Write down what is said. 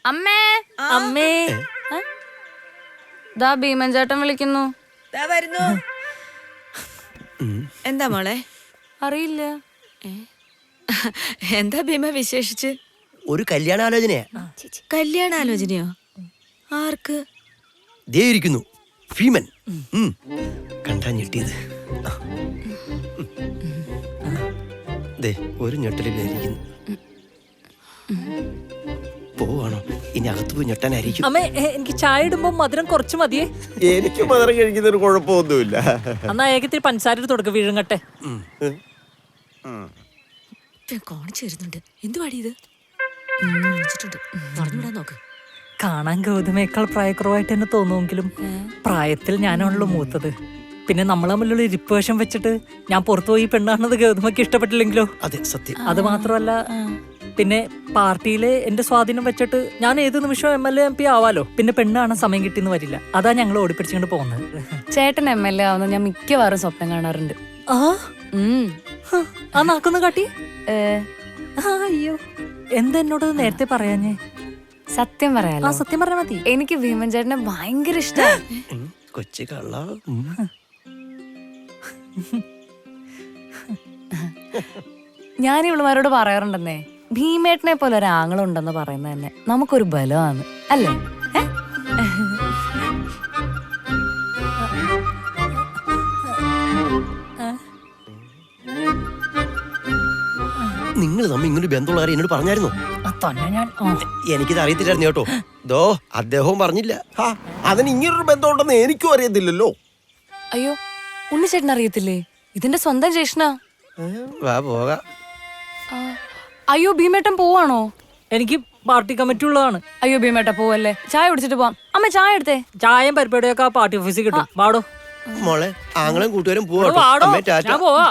അമ്മേ അമ്മേ ദാ ഭീമൻ ചേട്ടൻ വിളിക്കുന്നു. വരുന്നു. എന്താ മോളെ? അറിയില്ല. എന്താ ഭീമ വിശേഷിച്ച്? ഒരു കല്യാണാലോചനയാ. കല്യാണാലോചനയോ? ആർക്ക്? ദേ ഇരിക്കുന്നു ഭീമൻ. കണ്ടാ ഞെട്ടിയത്. ദേ ഒരു ഞെട്ടലിലായിരിക്കുന്നു. പോവാണോ? ഇനി അകത്ത് പോയി ഞെട്ടാനായിരിക്കും. അമ്മേ എനിക്ക് ചായ ഇടുമ്പോ മധുരം കുറച്ച് മതിയേ. എനിക്ക് മധുരം കഴിക്കുന്നൊരു കുഴപ്പമൊന്നുമില്ല. എന്നാ ഏകത്തിൽ പഞ്ചസാര തുടക്കം വീഴങ്ങട്ടെ. കാണിച്ചു തരുന്നുണ്ട്. എന്തുവാടി ഇത്? പറഞ്ഞുവിടാൻ നോക്ക്. കാണാൻ ഗൗതമേക്കാൾ പ്രായക്കുറവായിട്ട് തന്നെ തോന്നുമെങ്കിലും പ്രായത്തിൽ ഞാനാണല്ലോ മൂത്തത്. പിന്നെ നമ്മൾ തമ്മിലുള്ള ഇരിപ്പേഷം വെച്ചിട്ട് ഞാൻ പുറത്തുപോയി പെണ്ണാണെന്നത് ഗൗതമയ്ക്ക് ഇഷ്ടപ്പെട്ടില്ലെങ്കിലോ? അതെ സത്യം. അത് മാത്രമല്ല, പിന്നെ പാർട്ടിയിലെ എന്റെ സ്വാധീനം വെച്ചിട്ട് ഞാൻ ഏത് നിമിഷവും MLA MP ആവാലോ. പിന്നെ പെണ്ണാണ് സമയം കിട്ടിയെന്ന് വരില്ല. അതാ ഞങ്ങൾ ഓടിപ്പിടിച്ചുകൊണ്ട് പോകുന്നത്. ചേട്ടൻ MLA ആവുന്ന ഞാൻ മിക്കവാറും സ്വപ്നം കാണാറുണ്ട്. ആ നാക്കൊന്ന് കാട്ടി. അയ്യോ, എന്താ എന്നോട് നേരത്തെ പറയാഞ്ഞേ? സത്യം പറയാലോ? സത്യം പറഞ്ഞാ മതി. എനിക്ക് ഭീമൻ ചേട്ടനെ ഭയങ്കര ഇഷ്ടമാണ്. കൊച്ചു കള്ള. ഞാൻ ഇവളുമാരോട് പറയാറുണ്ടെന്നേ, ഭീമേട്ടനെ പോലെ ഒരു ആങ്ങളുണ്ടെന്ന് പറയുന്നത് തന്നെ നമുക്കൊരു ബലമാണ് അല്ലേ? നിങ്ങൾ തമ്മിൽ ഇങ്ങനൊരു ബന്ധമുള്ള കാര്യം എന്നോട് പറഞ്ഞായിരുന്നോ? എനിക്കിത് അറിയത്തില്ലായിരുന്നു കേട്ടോ. ദോ അദ്ദേഹവും പറഞ്ഞില്ല. അതിന് ഇങ്ങനൊരു ബന്ധമുണ്ടെന്ന് എനിക്കും അറിയത്തില്ലല്ലോ. അയ്യോ, ഉണ്ണിച്ചേട്ടൻ അറിയത്തില്ലേ? ഇതിന്റെ സ്വന്തം ജ്യേഷ്ഠനാ. വാ പോകാം. അയ്യോ, ഭീമേട്ടൻ പോവാണോ? എനിക്ക് പാർട്ടി കമ്മിറ്റി ഉള്ളതാണ്. അയ്യോ ഭീമേട്ട പോവല്ലേ, ചായ കുടിച്ചിട്ട് പോവാം. അമ്മ ചായ എടുത്തേ. ചായയും പരിപാടിയൊക്കെ പാർട്ടി ഓഫീസിൽ കിട്ടും. വാടോ മോളെ, ആങ്ങളും കൂട്ടുകാരും വാടോ, ഞാൻ പോവാ.